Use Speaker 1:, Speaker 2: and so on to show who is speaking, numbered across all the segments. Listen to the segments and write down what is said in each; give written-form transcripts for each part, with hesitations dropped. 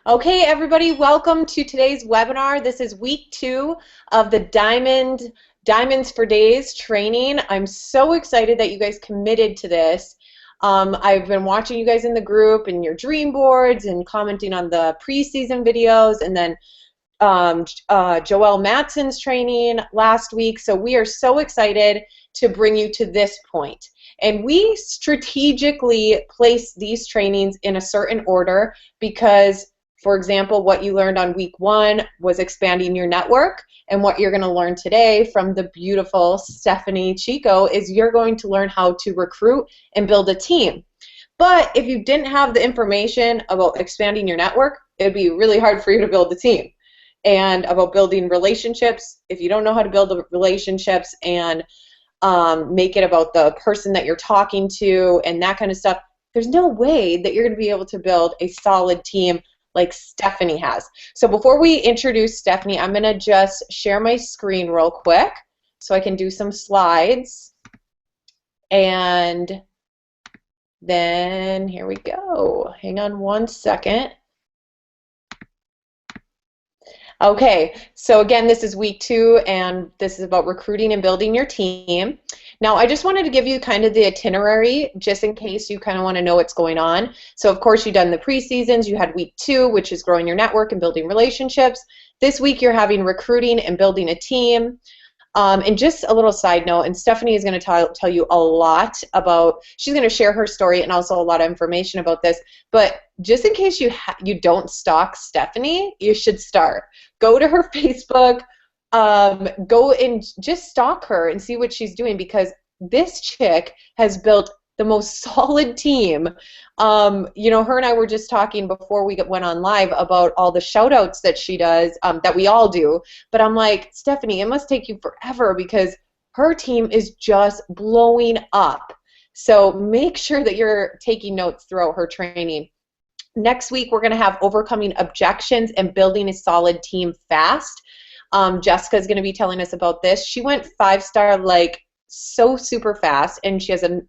Speaker 1: Okay, everybody, welcome to today's webinar. This is week 2 of the Diamonds for Days training. I'm so excited that you guys committed to this. I've been watching you guys in the group and your dream boards and commenting on the preseason videos, and then Joelle Matson's training last week. So we are so excited to bring you to this point. And we strategically place these trainings in a certain order because, for example, what you learned on week 1 was expanding your network, and what you're going to learn today from the beautiful Stephanie Chico is you're going to learn how to recruit and build a team. But if you didn't have the information about expanding your network, it would be really hard for you to build a team. And about building relationships, if you don't know how to build relationships and make it about the person that you're talking to and that kind of stuff, there's no way that you're going to be able to build a solid team like Stephanie has. So before we introduce Stephanie, I'm going to just share my screen real quick so I can do some slides. And then here we go. Hang on one second. Okay, so again, this is week 2, and this is about recruiting and building your team. Now, I just wanted to give you kind of the itinerary, just in case you kind of want to know what's going on. So, of course, you've done the preseasons. You had week 2, which is growing your network and building relationships. This week, you're having recruiting and building a team. And just a little side note, and Stephanie is going to tell you a lot about, she's going to share her story and also a lot of information about this, but just in case you don't stalk Stephanie, you should start. Go to her Facebook, go and just stalk her and see what she's doing, because this chick has built the most solid team. You know, her and I were just talking before we went on live about all the shout outs that she does, that we all do, but I'm like, Stephanie, it must take you forever because her team is just blowing up. So make sure that you're taking notes throughout her training. Next week, we're going to have overcoming objections and building a solid team fast. Jessica's going to be telling us about this. She went 5-star like so super fast, and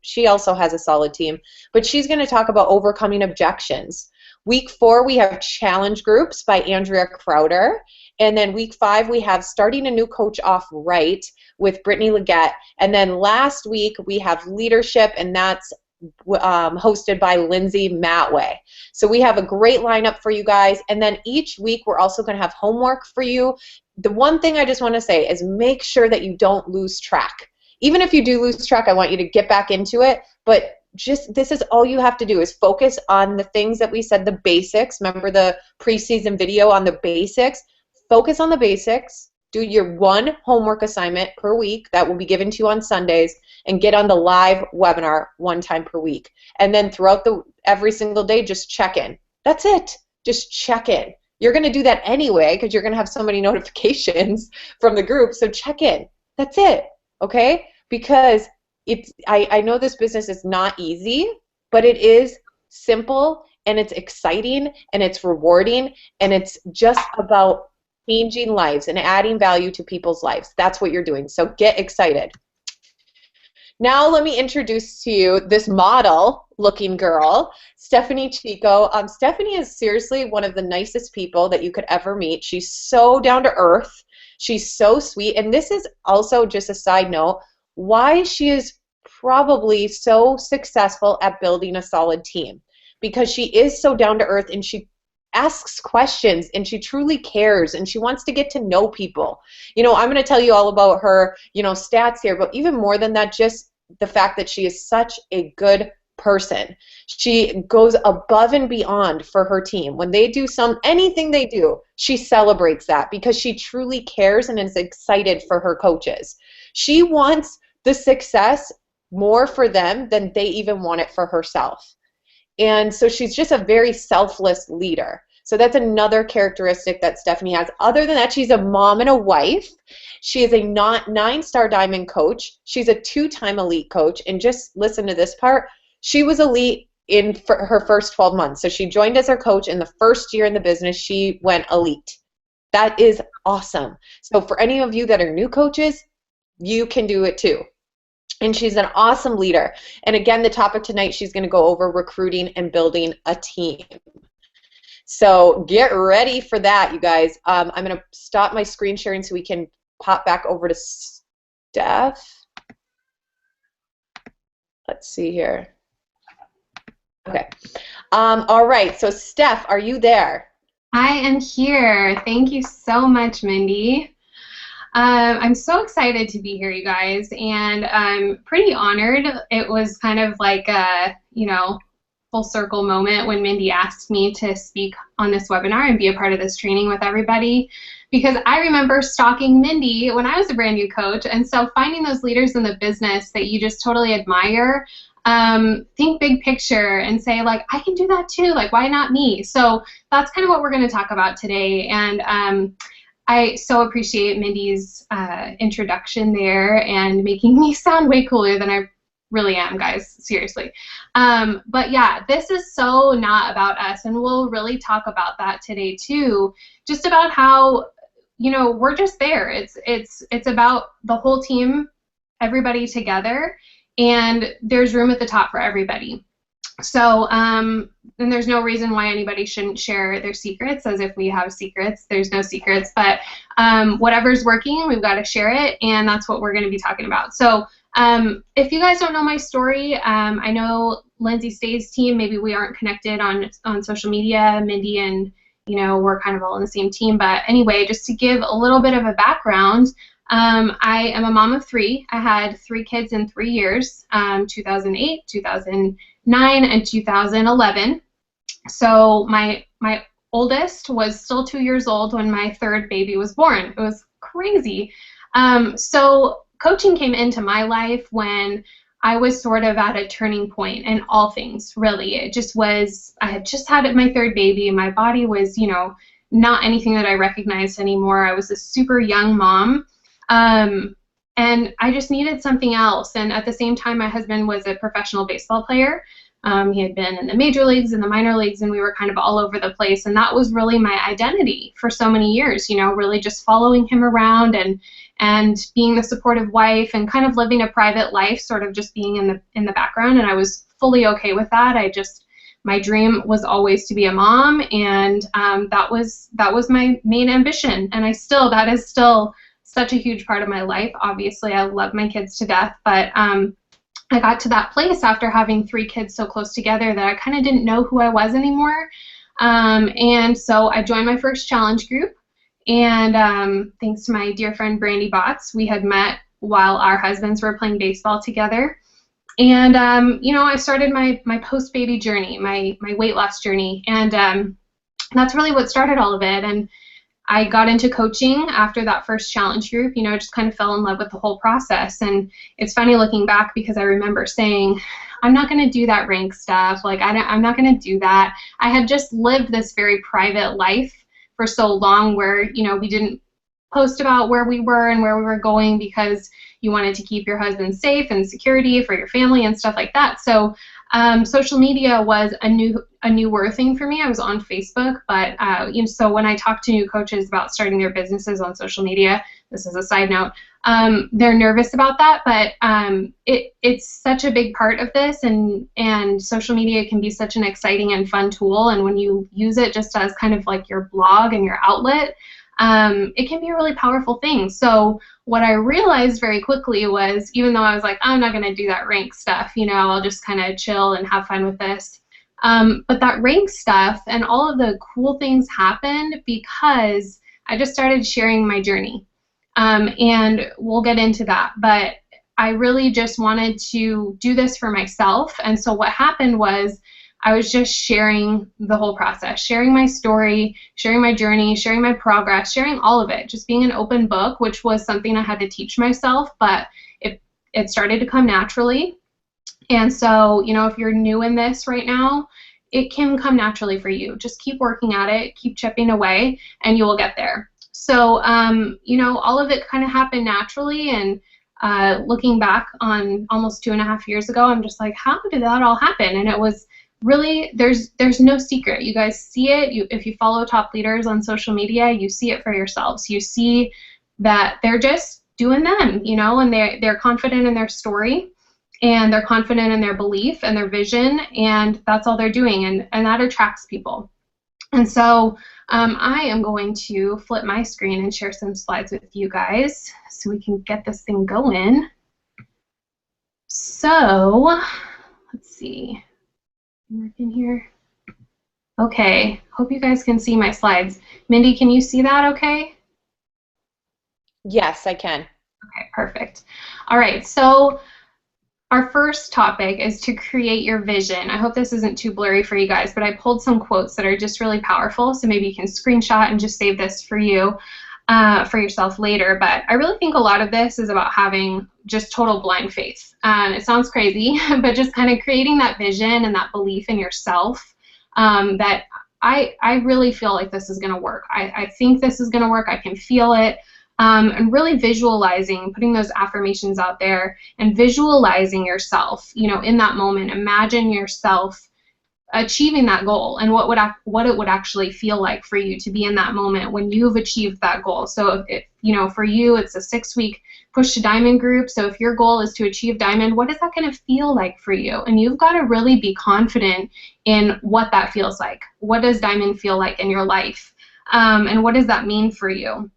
Speaker 1: she also has a solid team, but she's going to talk about overcoming objections. Week 4, we have challenge groups by Andrea Crowder, and then week 5, we have starting a new coach off right with Brittany Leggett, and then last week we have leadership, and that's hosted by Lindsay Matway. So we have a great lineup for you guys, and then each week we're also going to have homework for you. The one thing I just want to say is make sure that you don't lose track. Even if you do lose track, I want you to get back into it, but just this is all you have to do is focus on the things that we said, the basics. Remember the preseason video on the basics? Focus on the basics. Do your 1 homework assignment per week that will be given to you on Sundays, and get on the live webinar 1 time per week. And then throughout every single day, just check in. That's it. Just check in. You're going to do that anyway because you're going to have so many notifications from the group, so check in. That's it. Okay? Because I know this business is not easy, but it is simple, and it's exciting, and it's rewarding, and it's just about changing lives and adding value to people's lives. That's what you're doing. So get excited. Now let me introduce to you this model-looking girl, Stephanie Chico. Stephanie is seriously one of the nicest people that you could ever meet. She's so down to earth. She's so sweet. And this is also just a side note, why she is probably so successful at building a solid team, because she is so down to earth, and she asks questions, and she truly cares, and she wants to get to know people. You know, I'm going to tell you all about her, stats here, but even more than that, just the fact that she is such a good person. She goes above and beyond for her team. When they do anything they do, she celebrates that because she truly cares and is excited for her coaches. She wants the success more for them than they even want it for herself. And so she's just a very selfless leader. So that's another characteristic that Stephanie has. Other than that, she's a mom and a wife. She is a 9-star diamond coach. She's a 2-time elite coach. And just listen to this part. She was elite in her first 12 months. So she joined as her coach in the first year in the business. She went elite. That is awesome. So for any of you that are new coaches, you can do it too. And she's an awesome leader. And again, the topic tonight, she's going to go over recruiting and building a team. So get ready for that, you guys. I'm going to stop my screen sharing so we can pop back over to Steph. Let's see here. Okay. All right. So Steph, are you there?
Speaker 2: I am here. Thank you so much, Mindy. I'm so excited to be here, you guys, and I'm pretty honored. It was kind of like a, full circle moment when Mindy asked me to speak on this webinar and be a part of this training with everybody, because I remember stalking Mindy when I was a brand new coach, and so finding those leaders in the business that you just totally admire, think big picture and say, like, I can do that too, like, why not me? So that's kind of what we're going to talk about today, and I so appreciate Mindy's introduction there and making me sound way cooler than I really am, guys, seriously. But yeah, this is so not about us, and we'll really talk about that today too, just about how, we're just there. It's about the whole team, everybody together, and there's room at the top for everybody. So, and there's no reason why anybody shouldn't share their secrets, as if we have secrets. There's no secrets, but whatever's working, we've got to share it, and that's what we're going to be talking about. So, if you guys don't know my story, I know Lindsay Stay's team, maybe we aren't connected on social media. Mindy and, we're kind of all on the same team, but anyway, just to give a little bit of a background, I am a mom of three. I had 3 kids in 3 years, 2008, 2009, and 2011. So my oldest was still 2 years old when my third baby was born. It was crazy. So coaching came into my life when I was sort of at a turning point in all things, really. It just was, I had just had my third baby. My body was, not anything that I recognized anymore. I was a super young mom. And I just needed something else. And at the same time, my husband was a professional baseball player. He had been in the major leagues and the minor leagues, and we were kind of all over the place. And that was really my identity for so many years, really just following him around and being the supportive wife and kind of living a private life, sort of just being in the background. And I was fully okay with that. My dream was always to be a mom, and that was my main ambition. And that is still such a huge part of my life. Obviously, I love my kids to death, but I got to that place after having 3 kids so close together that I kind of didn't know who I was anymore. And so I joined my first challenge group, and thanks to my dear friend Brandy Botts, we had met while our husbands were playing baseball together. And I started my post-baby journey, my weight loss journey, and that's really what started all of it. And I got into coaching after that first challenge group, just kind of fell in love with the whole process. And it's funny looking back, because I remember saying, I'm not going to do that rank stuff. Like, I'm not going to do that. I had just lived this very private life for so long where, we didn't post about where we were and where we were going because you wanted to keep your husband safe and security for your family and stuff like that. So social media was a newer thing for me. I was on Facebook, but so when I talk to new coaches about starting their businesses on social media, this is a side note, they're nervous about that, but it's such a big part of this, and social media can be such an exciting and fun tool, and when you use it just as kind of like your blog and your outlet, it can be a really powerful thing. So what I realized very quickly was, even though I was like, I'm not going to do that rank stuff, I'll just kind of chill and have fun with this. But that rank stuff and all of the cool things happened because I just started sharing my journey. And we'll get into that. But I really just wanted to do this for myself. And so what happened was I was just sharing the whole process, sharing my story, sharing my journey, sharing my progress, sharing all of it, just being an open book, which was something I had to teach myself, but it started to come naturally. And so, if you're new in this right now, it can come naturally for you. Just keep working at it, keep chipping away, and you will get there. So, all of it kind of happened naturally, and looking back on almost 2.5 years ago, I'm just like, how did that all happen? And it was really, there's no secret. You guys see it. If you follow top leaders on social media, you see it for yourselves. You see that they're just doing them, and they're confident in their story, and they're confident in their belief and their vision, and that's all they're doing, and that attracts people. And so I am going to flip my screen and share some slides with you guys so we can get this thing going. So let's see. Working here. Okay, hope you guys can see my slides. Mindy, can you see that okay?
Speaker 1: Yes, I can.
Speaker 2: Okay, perfect. All right, so our first topic is to create your vision. I hope this isn't too blurry for you guys, but I pulled some quotes that are just really powerful, so maybe you can screenshot and just save this for you, for yourself later. But I really think a lot of this is about having just total blind faith. It sounds crazy, but just kind of creating that vision and that belief in yourself, that I really feel like this is going to work. I think this is going to work. I can feel it. And really visualizing, putting those affirmations out there and visualizing yourself, in that moment. Imagine yourself achieving that goal and what it would actually feel like for you to be in that moment when you've achieved that goal. So if for you it's a 6-week push to diamond group, so if your goal is to achieve diamond, what is that going to feel like for you? And you've got to really be confident in what that feels like. What does diamond feel like in your life? And what does that mean for you?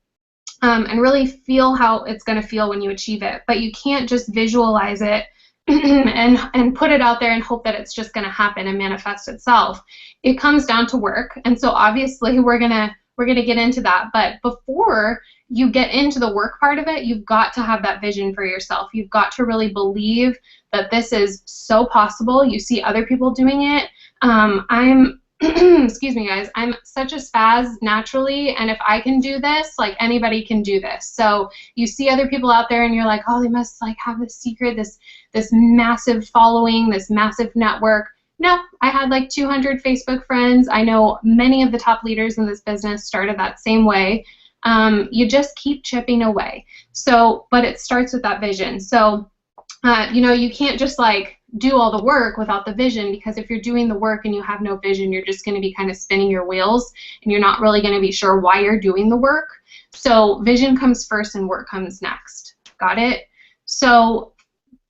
Speaker 2: And really feel how it's going to feel when you achieve it. But you can't just visualize it and put it out there and hope that it's just going to happen and manifest itself. It comes down to work, and so obviously we're gonna get into that. But before you get into the work part of it, you've got to have that vision for yourself. You've got to really believe that this is so possible. You see other people doing it. I'm excuse me, guys, I'm such a spaz naturally, and if I can do this, like anybody can do this. So you see other people out there and you're like, oh, they must like have this secret, this massive following, this massive network. No, I had like 200 Facebook friends. I know many of the top leaders in this business started that same way. You just keep chipping away. So, but it starts with that vision. So, you can't just like do all the work without the vision, because if you're doing the work and you have no vision, you're just going to be kind of spinning your wheels and you're not really going to be sure why you're doing the work. So vision comes first and work comes next. Got it? So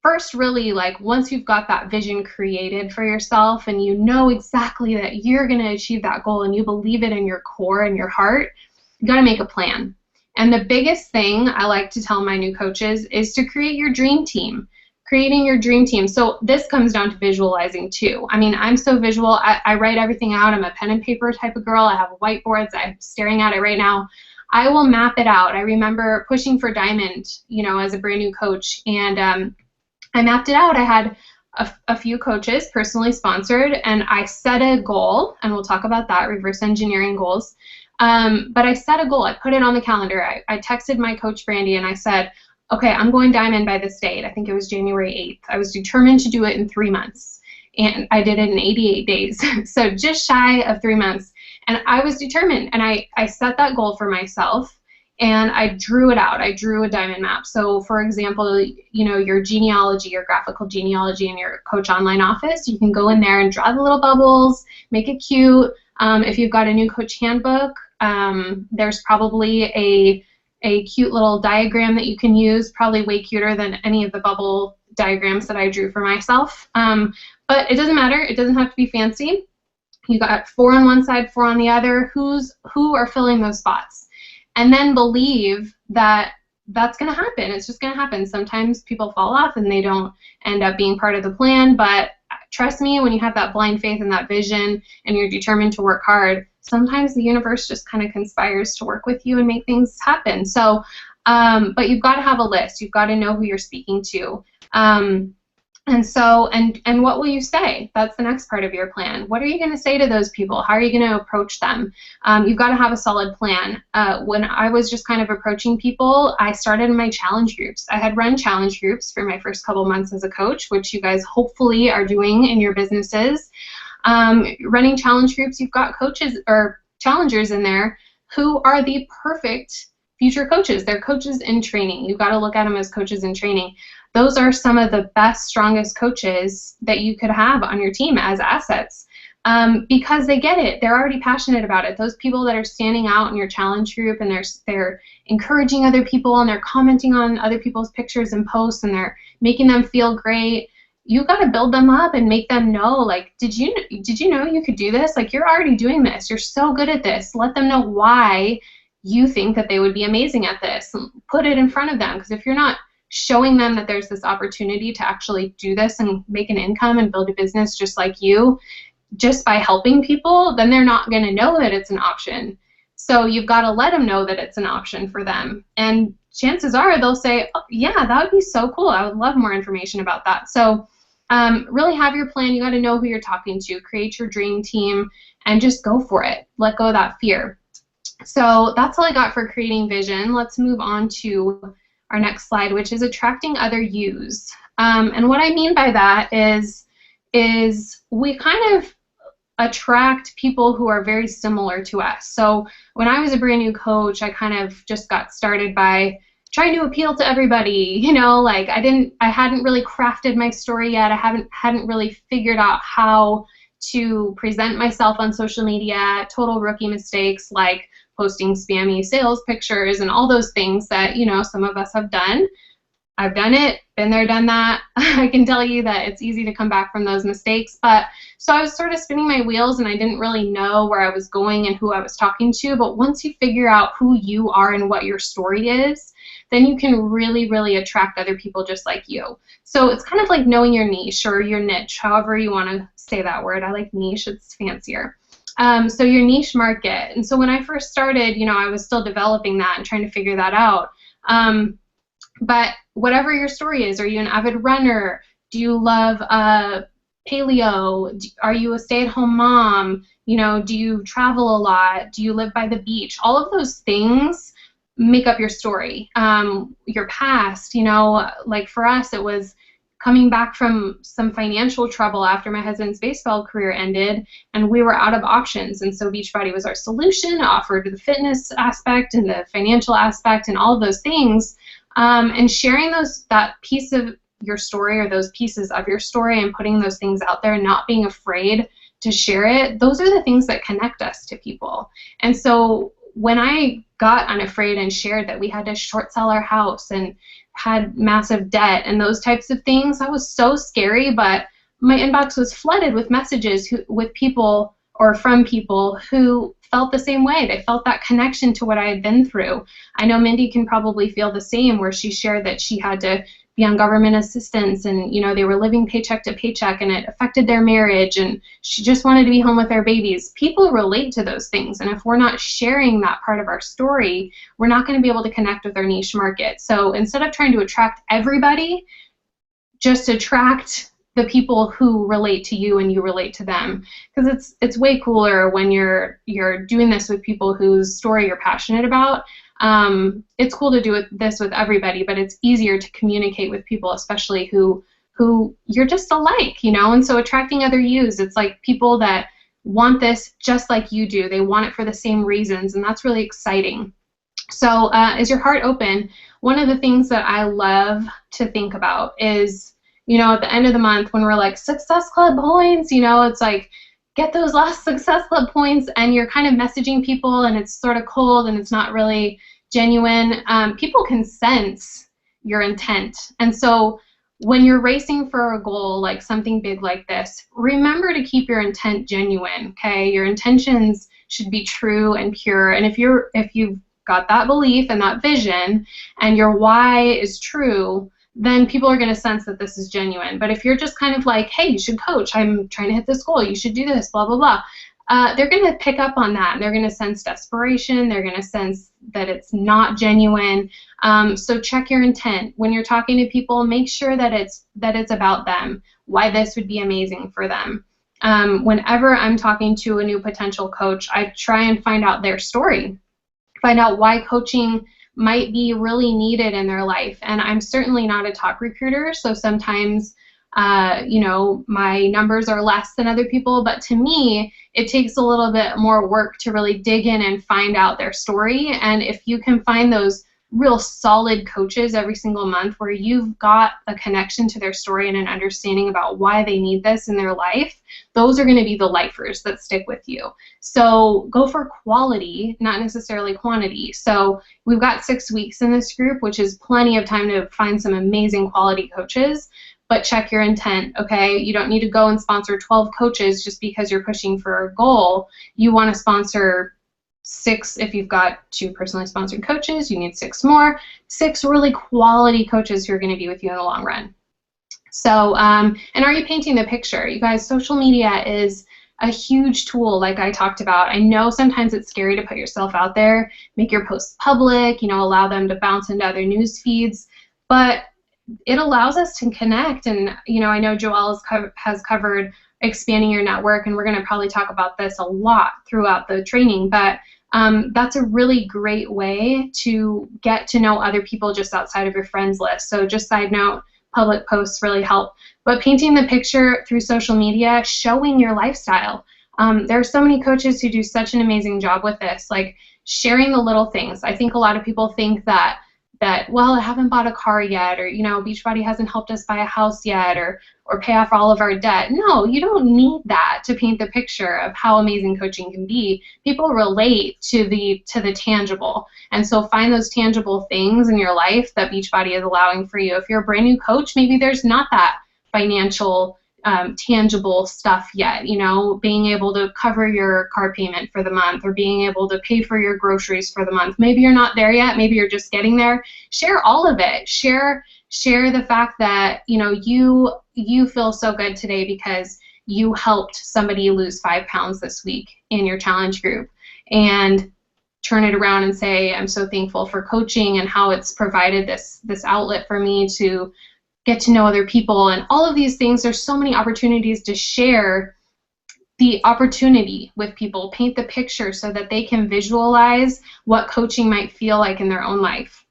Speaker 2: first, really, like once you've got that vision created for yourself and you know exactly that you're going to achieve that goal and you believe it in your core and your heart, you got to make a plan. And the biggest thing I like to tell my new coaches is to create your dream team. Creating your dream team. So this comes down to visualizing too. I mean, I'm so visual. I write everything out. I'm a pen and paper type of girl. I have whiteboards. I'm staring at it right now. I will map it out. I remember pushing for diamond, as a brand new coach, and I mapped it out. I had a few coaches personally sponsored, and I set a goal, and we'll talk about that, reverse engineering goals. But I set a goal. I put it on the calendar. I texted my coach, Brandy, and I said, okay, I'm going diamond by this date. I think it was January 8th. I was determined to do it in 3 months, and I did it in 88 days. So just shy of 3 months. And I was determined, and I set that goal for myself, and I drew it out. I drew a diamond map. So for example, your genealogy, your graphical genealogy in your Coach Online office, you can go in there and draw the little bubbles, make it cute. If you've got a new coach handbook, there's probably a cute little diagram that you can use, probably way cuter than any of the bubble diagrams that I drew for myself. But it doesn't matter. It doesn't have to be fancy. You got 4 on one side, 4 on the other. Who are filling those spots? And then believe that that's going to happen. It's just going to happen. Sometimes people fall off and they don't end up being part of the plan, but trust me, when you have that blind faith and that vision and you're determined to work hard, sometimes the universe just kind of conspires to work with you and make things happen. So, but you've got to have a list. You've got to know who you're speaking to. And what will you say? That's the next part of your plan. What are you going to say to those people? How are you going to approach them? You've got to have a solid plan. When I was just kind of approaching people, I started my challenge groups. I had run challenge groups for my first couple months as a coach, which you guys hopefully are doing in your businesses. Running challenge groups, you've got coaches or challengers in there who are the perfect future coaches. They're coaches in training. You've got to look at them as coaches in training. Those are some of the best, strongest coaches that you could have on your team as assets, because they get it. They're already passionate about it. Those people that are standing out in your challenge group and they're encouraging other people and they're commenting on other people's pictures and posts and they're making them feel great. you got to build them up and make them know, like, did you know you could do this? Like, you're already doing this. You're so good at this. Let them know why you think that they would be amazing at this. Put it in front of them, because if you're not showing them that there's this opportunity to actually do this and make an income and build a business just like you, just by helping people, then they're not going to know that it's an option. So you've got to let them know that it's an option for them. And chances are they'll say, oh, yeah, that would be so cool. I would love more information about that. So really have your plan. You got to know who you're talking to. Create your dream team and just go for it. Let go of that fear. So that's all I got for creating vision. Let's move on to our next slide, which is attracting other yous. And what I mean by that is we kind of attract people who are very similar to us. So when I was a brand new coach, I kind of just got started by trying to appeal to everybody. You know, like I hadn't really crafted my story yet. I hadn't really figured out how to present myself on social media. Total rookie mistakes like posting spammy sales pictures and all those things that, you know, some of us have done. I've done it, been there, done that. I can tell you that it's easy to come back from those mistakes. But so I was sort of spinning my wheels and I didn't really know where I was going and who I was talking to. But once you figure out who you are and what your story is, then you can really, really attract other people just like you. So it's kind of like knowing your niche or your niche, however you want to say that word. I like niche, it's fancier. So your niche market. And so when I first started, you know, I was still developing that and trying to figure that out. But whatever your story is, are you an avid runner? Do you love paleo? Are you a stay-at-home mom? You know, do you travel a lot? Do you live by the beach? All of those things make up your story. Your past, you know, like for us, it was coming back from some financial trouble after my husband's baseball career ended, and we were out of options. And so Beachbody was our solution, offered the fitness aspect and the financial aspect and all of those things. And sharing that piece of your story or those pieces of your story and putting those things out there and not being afraid to share it, those are the things that connect us to people. And so when I got unafraid and shared that we had to short sell our house and had massive debt and those types of things, that was so scary, but my inbox was flooded with messages with people or from people who felt the same way. They felt that connection to what I had been through. I know Mindy can probably feel the same, where she shared that she had to be on government assistance and, you know, they were living paycheck to paycheck and it affected their marriage and she just wanted to be home with their babies. People relate to those things, and if we're not sharing that part of our story, we're not going to be able to connect with our niche market. So instead of trying to attract everybody, just attract the people who relate to you and you relate to them, because it's way cooler when you're doing this with people whose story you're passionate about. It's cool to do this with everybody, but it's easier to communicate with people, especially who you're just alike, you know. And so attracting other yous, it's like people that want this just like you do. They want it for the same reasons, and that's really exciting. So is your heart open? One of the things that I love to think about is, you know, at the end of the month when we're like, Success Club points, you know, it's like, get those last Success Club points, and you're kind of messaging people and it's sort of cold and it's not really genuine. People can sense your intent. And so when you're racing for a goal, like something big like this, remember to keep your intent genuine, okay? Your intentions should be true and pure. And if you've got that belief and that vision and your why is true, then people are going to sense that this is genuine. But if you're just kind of like, hey, you should coach, I'm trying to hit this goal, you should do this, blah, blah, blah, they're going to pick up on that. They're going to sense desperation. They're going to sense that it's not genuine. So check your intent. When you're talking to people, make sure that it's about them, why this would be amazing for them. Whenever I'm talking to a new potential coach, I try and find out their story, find out why coaching might be really needed in their life. And I'm certainly not a top recruiter, so sometimes you know, my numbers are less than other people, but to me it takes a little bit more work to really dig in and find out their story. And if you can find those real solid coaches every single month where you've got a connection to their story and an understanding about why they need this in their life, those are going to be the lifers that stick with you. So go for quality, not necessarily quantity. So we've got 6 weeks in this group, which is plenty of time to find some amazing quality coaches. but check your intent, okay? You don't need to go and sponsor 12 coaches just because you're pushing for a goal. You want to sponsor 6. If you've got 2 personally sponsored coaches, you need 6 more. 6 really quality coaches who are going to be with you in the long run. So, and are you painting the picture? You guys, social media is a huge tool, like I talked about. I know sometimes it's scary to put yourself out there, make your posts public, allow them to bounce into other news feeds, but it allows us to connect. And, I know Joelle has covered expanding your network, and we're going to probably talk about this a lot throughout the training, but that's a really great way to get to know other people just outside of your friends list. So just side note, public posts really help. But painting the picture through social media, showing your lifestyle. There are so many coaches who do such an amazing job with this, like sharing the little things. I think a lot of people think that well, I haven't bought a car yet, or Beachbody hasn't helped us buy a house yet, or pay off all of our debt. No, you don't need that to paint the picture of how amazing coaching can be. People relate to the tangible, and so find those tangible things in your life that Beachbody is allowing for you. If you're a brand new coach, maybe there's not that financial tangible stuff yet, being able to cover your car payment for the month, or being able to pay for your groceries for the month. Maybe you're not there yet, maybe you're just getting there. Share all of it. Share the fact that you feel so good today because you helped somebody lose 5 pounds this week in your challenge group, and turn it around and say, I'm so thankful for coaching and how it's provided this outlet for me to get to know other people, and all of these things. There's so many opportunities to share the opportunity with people, paint the picture so that they can visualize what coaching might feel like in their own life.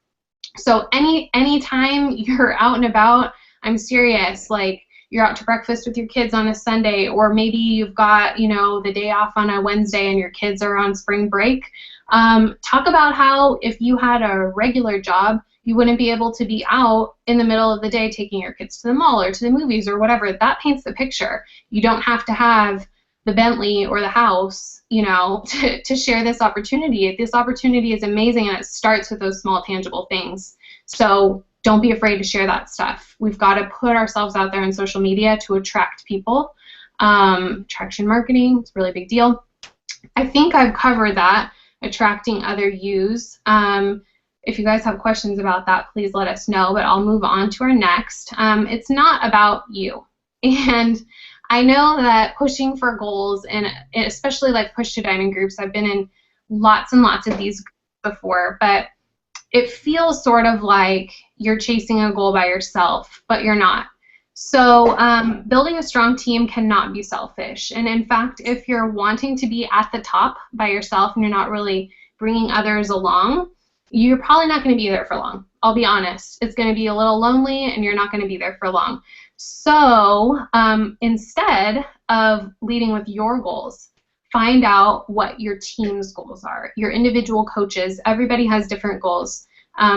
Speaker 2: So anytime you're out and about, I'm serious, like you're out to breakfast with your kids on a Sunday, or maybe you've got, the day off on a Wednesday and your kids are on spring break, talk about how if you had a regular job, you wouldn't be able to be out in the middle of the day taking your kids to the mall or to the movies or whatever. That paints the picture. You don't have to have the Bentley or the house, to share this opportunity. This opportunity is amazing, and it starts with those small tangible things. So don't be afraid to share that stuff. We've got to put ourselves out there on social media to attract people. Attraction marketing is a really big deal. I think I've covered that, attracting other yous. If you guys have questions about that, please let us know, but I'll move on to our next. It's not about you. And I know that pushing for goals, and especially like push to diamond groups, I've been in lots and lots of these before, but it feels sort of like you're chasing a goal by yourself, but you're not. So building a strong team cannot be selfish. And in fact, if you're wanting to be at the top by yourself and you're not really bringing others along, you're probably not going to be there for long. I'll be honest. It's going to be a little lonely, and you're not going to be there for long. So instead of leading with your goals, find out what your team's goals are. Your individual coaches, everybody has different goals.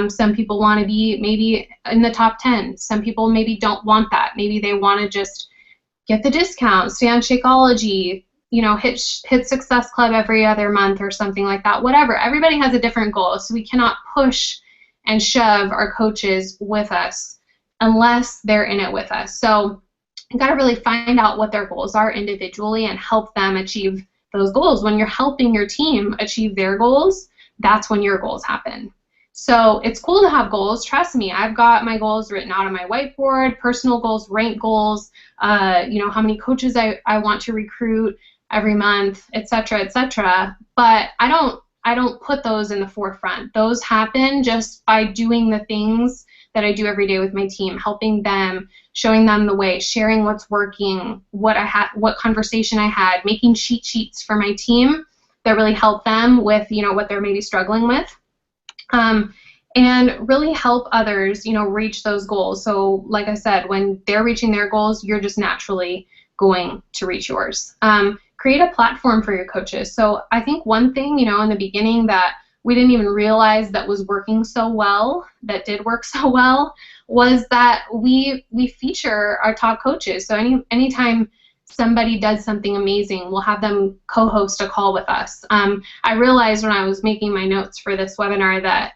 Speaker 2: Some people want to be maybe in the top 10. Some people maybe don't want that. Maybe they want to just get the discount, stay on Shakeology, hit Success Club every other month or something like that. Whatever. Everybody has a different goal, so we cannot push and shove our coaches with us unless they're in it with us. So you got to really find out what their goals are individually and help them achieve those goals. When you're helping your team achieve their goals, that's when your goals happen. So it's cool to have goals. Trust me, I've got my goals written out on my whiteboard, personal goals, rank goals, how many coaches I want to recruit every month, etc., etc. But I don't put those in the forefront. Those happen just by doing the things that I do every day with my team, helping them, showing them the way, sharing what's working, what conversation I had, making cheat sheets for my team that really help them with, what they're maybe struggling with, and really help others, reach those goals. So like I said, when they're reaching their goals, you're just naturally going to reach yours. Create a platform for your coaches. So I think one thing, in the beginning that we didn't even realize that was working so well, that did work so well, was that we feature our top coaches. So anytime somebody does something amazing, we'll have them co-host a call with us. I realized when I was making my notes for this webinar that,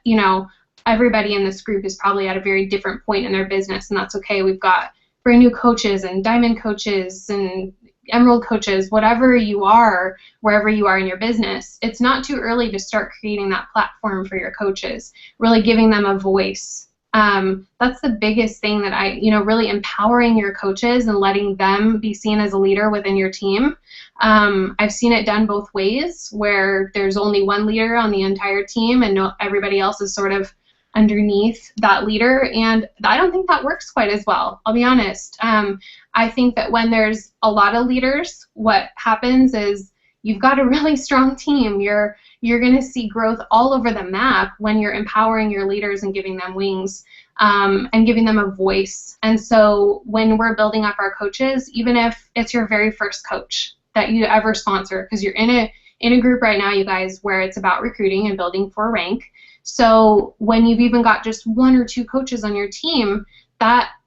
Speaker 2: everybody in this group is probably at a very different point in their business, and that's okay. We've got brand new coaches and diamond coaches and emerald coaches, whatever you are, wherever you are in your business, it's not too early to start creating that platform for your coaches, really giving them a voice. That's the biggest thing that really empowering your coaches and letting them be seen as a leader within your team. I've seen it done both ways, where there's only one leader on the entire team and everybody else is sort of underneath that leader, and I don't think that works quite as well, I'll be honest. I think that when there's a lot of leaders, what happens is you've got a really strong team. You're going to see growth all over the map when you're empowering your leaders and giving them wings, and giving them a voice. And so when we're building up our coaches, even if it's your very first coach that you ever sponsor, because you're in a group right now, you guys, where it's about recruiting and building for rank. So when you've even got just 1 or 2 coaches on your team,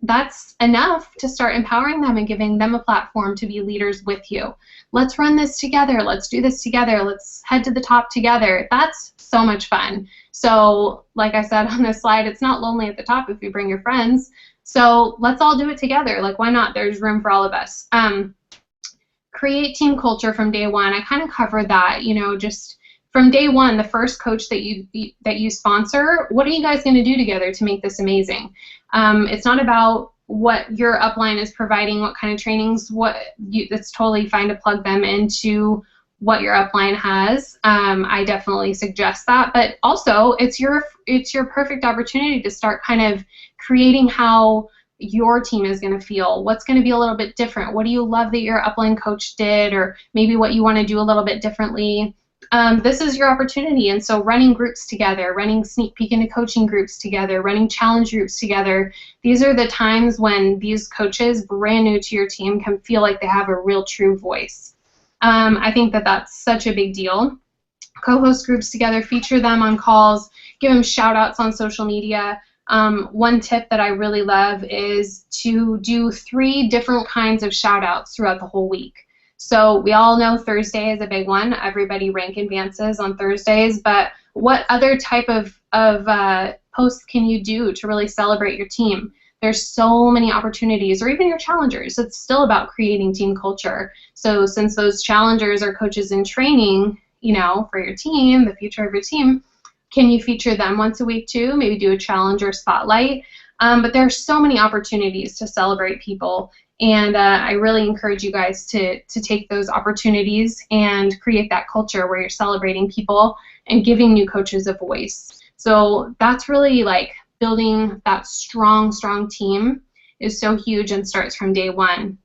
Speaker 2: that's enough to start empowering them and giving them a platform to be leaders with you. Let's run this together. Let's do this together. Let's head to the top together. That's so much fun. So like I said on this slide, it's not lonely at the top if you bring your friends. So let's all do it together. Like, why not? There's room for all of us. Create team culture from day one. I kind of covered that, just from day one, the first coach that you sponsor, what are you guys going to do together to make this amazing? It's not about what your upline is providing, what kind of trainings, it's totally fine to plug them into what your upline has. I definitely suggest that, but also it's your perfect opportunity to start kind of creating how your team is going to feel, what's going to be a little bit different, what do you love that your upline coach did, or maybe what you want to do a little bit differently. This is your opportunity. And so running groups together, running sneak peek into coaching groups together, running challenge groups together, these are the times when these coaches brand new to your team can feel like they have a real true voice. I think that that's such a big deal. Co-host groups together, feature them on calls, give them shout outs on social media. One tip that I really love is to do 3 different kinds of shout outs throughout the whole week. So we all know Thursday is a big one. Everybody rank advances on Thursdays, but what other type of posts can you do to really celebrate your team? There's so many opportunities, or even your challengers. It's still about creating team culture. So since those challengers are coaches in training, for your team, the future of your team, can you feature them once a week too? Maybe do a challenger spotlight. But there are so many opportunities to celebrate people. And I really encourage you guys to take those opportunities and create that culture where you're celebrating people and giving new coaches a voice. So that's really like building that strong team is so huge and starts from day one.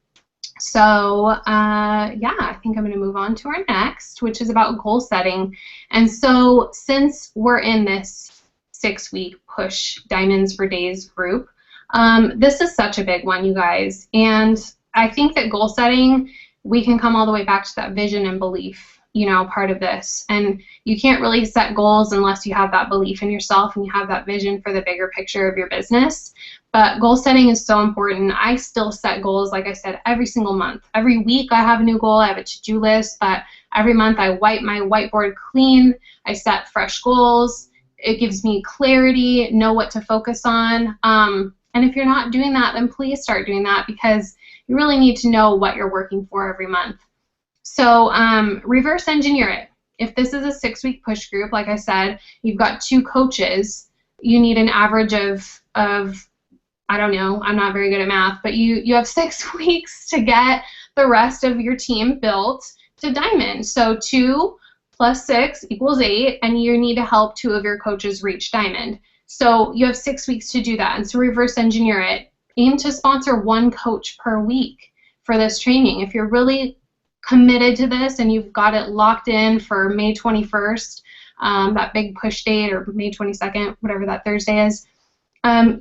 Speaker 2: So yeah, I think I'm going to move on to our next, which is about goal setting. And so since we're in this 6-week push Diamonds for Days group, this is such a big one, you guys, and I think that goal setting, we can come all the way back to that vision and belief, part of this, and you can't really set goals unless you have that belief in yourself and you have that vision for the bigger picture of your business. But goal setting is so important. I still set goals, like I said, every single month. Every week I have a new goal, I have a to-do list, but every month I wipe my whiteboard clean, I set fresh goals. It gives me clarity, know what to focus on. And if you're not doing that, then please start doing that, because you really need to know what you're working for every month. So reverse engineer it. If this is a 6-week push group, like I said, you've got 2 coaches, you need an average of I don't know, I'm not very good at math, but you have 6 weeks to get the rest of your team built to diamond. So 2 plus 6 equals 8, and you need to help 2 of your coaches reach diamond. So you have 6 weeks to do that, and so reverse engineer it. Aim to sponsor 1 coach per week for this training. If you're really committed to this and you've got it locked in for May 21st, that big push date, or May 22nd, whatever that Thursday is,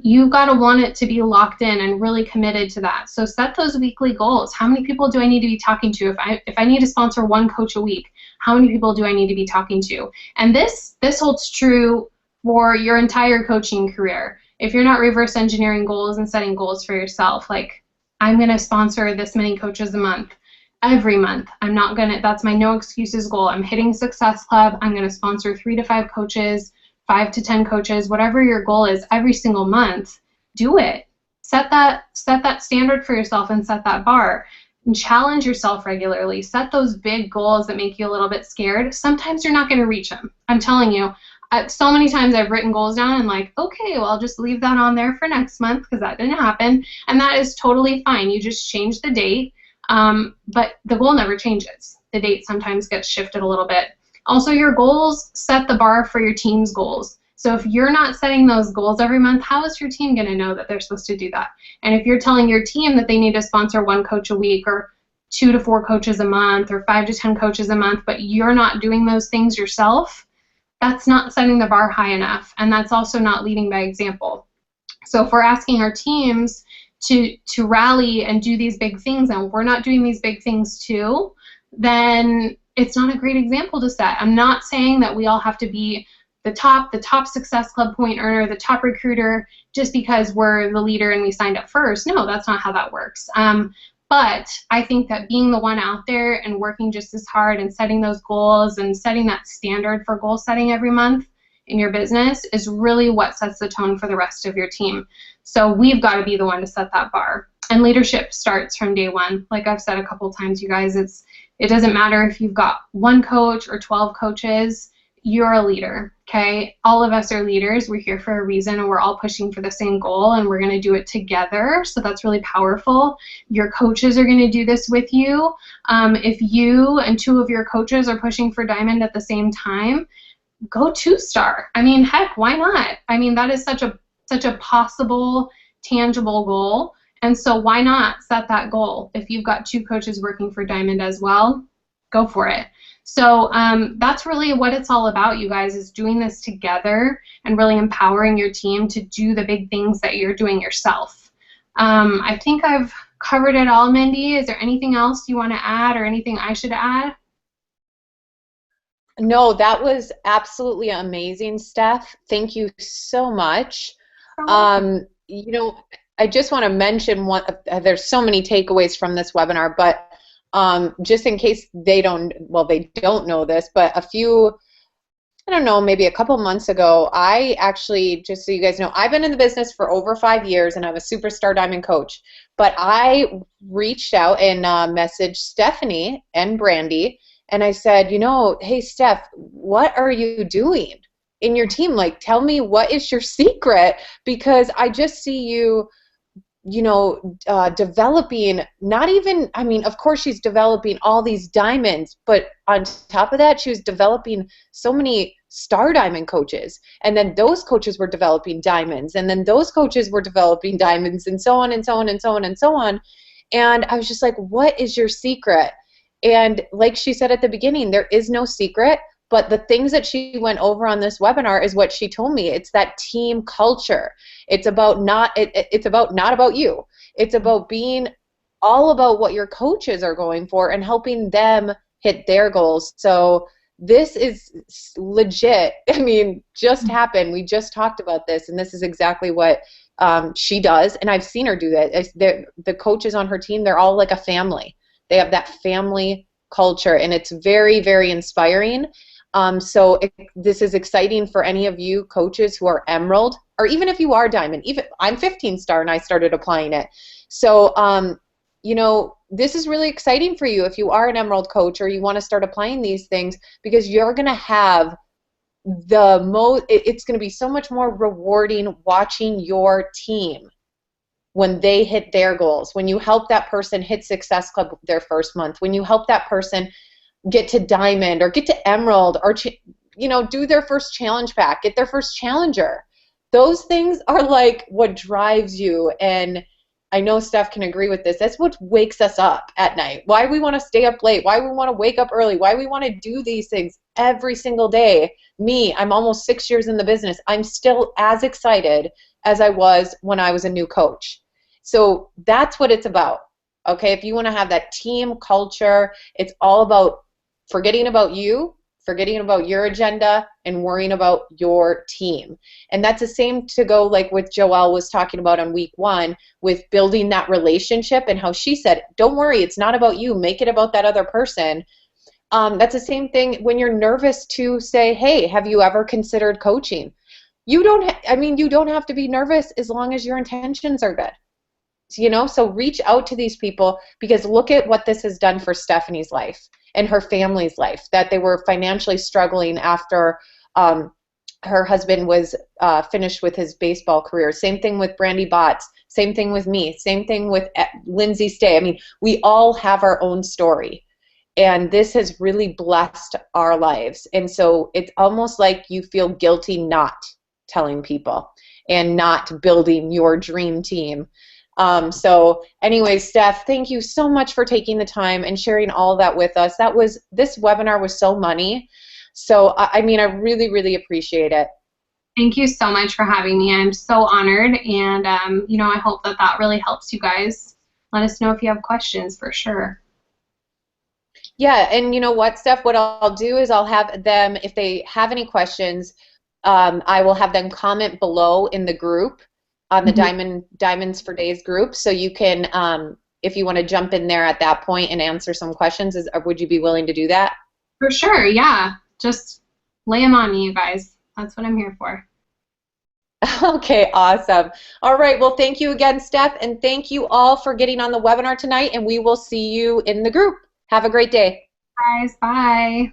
Speaker 2: you've got to want it to be locked in and really committed to that. So set those weekly goals. How many people do I need to be talking to? If I need to sponsor 1 coach a week, how many people do I need to be talking to? And this holds true for your entire coaching career. If you're not reverse engineering goals and setting goals for yourself, like, I'm going to sponsor this many coaches a month, every month. I'm not going to, that's my no excuses goal. I'm hitting Success Club. I'm going to sponsor 3 to 5 coaches, 5 to 10 coaches, whatever your goal is every single month. Do it. Set that standard for yourself and set that bar. And challenge yourself regularly. Set those big goals that make you a little bit scared. Sometimes you're not going to reach them. I'm telling you. So many times I've written goals down and like, okay, well, I'll just leave that on there for next month because that didn't happen. And that is totally fine. You just change the date, but the goal never changes. The date sometimes gets shifted a little bit. Also, your goals set the bar for your team's goals. So if you're not setting those goals every month, how is your team going to know that they're supposed to do that? And if you're telling your team that they need to sponsor 1 coach a week or 2 to 4 coaches a month or 5 to 10 coaches a month, but you're not doing those things yourself, that's not setting the bar high enough, and that's also not leading by example. So if we're asking our teams to rally and do these big things, and we're not doing these big things too, then it's not a great example to set. I'm not saying that we all have to be the top Success Club point earner, the top recruiter, just because we're the leader and we signed up first. No, that's not how that works. But I think that being the one out there and working just as hard and setting those goals and setting that standard for goal setting every month in your business is really what sets the tone for the rest of your team. So we've got to be the one to set that bar. And leadership starts from day one. Like I've said a couple times, you guys, it doesn't matter if you've got 1 coach or 12 coaches. You're a leader, okay? All of us are leaders. We're here for a reason, and we're all pushing for the same goal, and we're going to do it together. So that's really powerful. Your coaches are going to do this with you. If you and 2 of your coaches are pushing for diamond at the same time, go 2-star. I mean, heck, why not? I mean, that is such a possible, tangible goal. And so why not set that goal? If you've got 2 coaches working for diamond as well, go for it. So that's really what it's all about, you guys, is doing this together and really empowering your team to do the big things that you're doing yourself. I think I've covered it all, Mindy. Is there anything else you want to add or anything I should add?
Speaker 1: No, that was absolutely amazing, Steph. Thank you so much. You know, I just want to mention there's so many takeaways from this webinar, but just in case they don't know this, but I don't know, maybe a couple months ago, I actually, just so you guys know, I've been in the business for over 5 years and I'm a superstar diamond coach, but I reached out and messaged Stephanie and Brandy, and I said, you know, hey Steph, what are you doing in your team? Like, tell me, what is your secret? Because I just see you developing, not even, I mean, of course she's developing all these diamonds, but on top of that, she was developing so many star diamond coaches. And then those coaches were developing diamonds. And then those coaches were developing diamonds, and so on and so on and so on and so on. And I was just like, what is your secret? And like she said at the beginning, there is no secret. But the things that she went over on this webinar is what she told me. It's that team culture. It's about not about you. It's about being all about what your coaches are going for and helping them hit their goals. So this is legit. I mean, just happened. We just talked about this, and this is exactly what she does. And I've seen her do that. The coaches on her team, they're all like a family. They have that family culture, and it's very, very inspiring. This is exciting for any of you coaches who are emerald, or even if you are diamond. Even I'm 15-star and I started applying it. So, this is really exciting for you if you are an emerald coach or you want to start applying these things, because you're going to have it's going to be so much more rewarding watching your team when they hit their goals, when you help that person hit Success Club their first month, when you help that person get to diamond or get to emerald, or do their first challenge pack, get their first challenger. Those things are like what drives you, and I know Steph can agree with this. That's what wakes us up at night. Why we want to stay up late, why we want to wake up early, why we want to do these things every single day. Me, I'm almost 6 years in the business. I'm still as excited as I was when I was a new coach. So that's what it's about. Okay, if you want to have that team culture, it's all about forgetting about you, forgetting about your agenda, and worrying about your team. And that's the same to go like with Joelle was talking about on week 1 with building that relationship, and how she said, don't worry, it's not about you, make it about that other person. That's the same thing when you're nervous to say, hey, have you ever considered coaching? You don't have to be nervous as long as your intentions are good. so reach out to these people, because look at what this has done for Stephanie's life and her family's life, that they were financially struggling after her husband was finished with his baseball career. Same thing with Brandy Botts. Same thing with me. Same thing with Lindsay Stay. I mean, we all have our own story. And this has really blessed our lives. And so it's almost like you feel guilty not telling people and not building your dream team. So anyway, Steph, thank you so much for taking the time and sharing all that with us. This webinar was so money. So, I mean, I really, really appreciate it.
Speaker 2: Thank you so much for having me. I'm so honored, and I hope that that really helps you guys. Let us know if you have questions for sure.
Speaker 1: Yeah, and you know what, Steph, what I'll do is I'll have them, if they have any questions, I will have them comment below in the group, on the Diamonds for Days group, so you can, if you want to jump in there at that point and answer some questions, would you be willing to do that?
Speaker 2: For sure, yeah. Just lay them on me, you guys. That's what I'm here for.
Speaker 1: Okay, awesome. All right, well, thank you again, Steph, and thank you all for getting on the webinar tonight, and we will see you in the group. Have a great day.
Speaker 2: Guys, bye.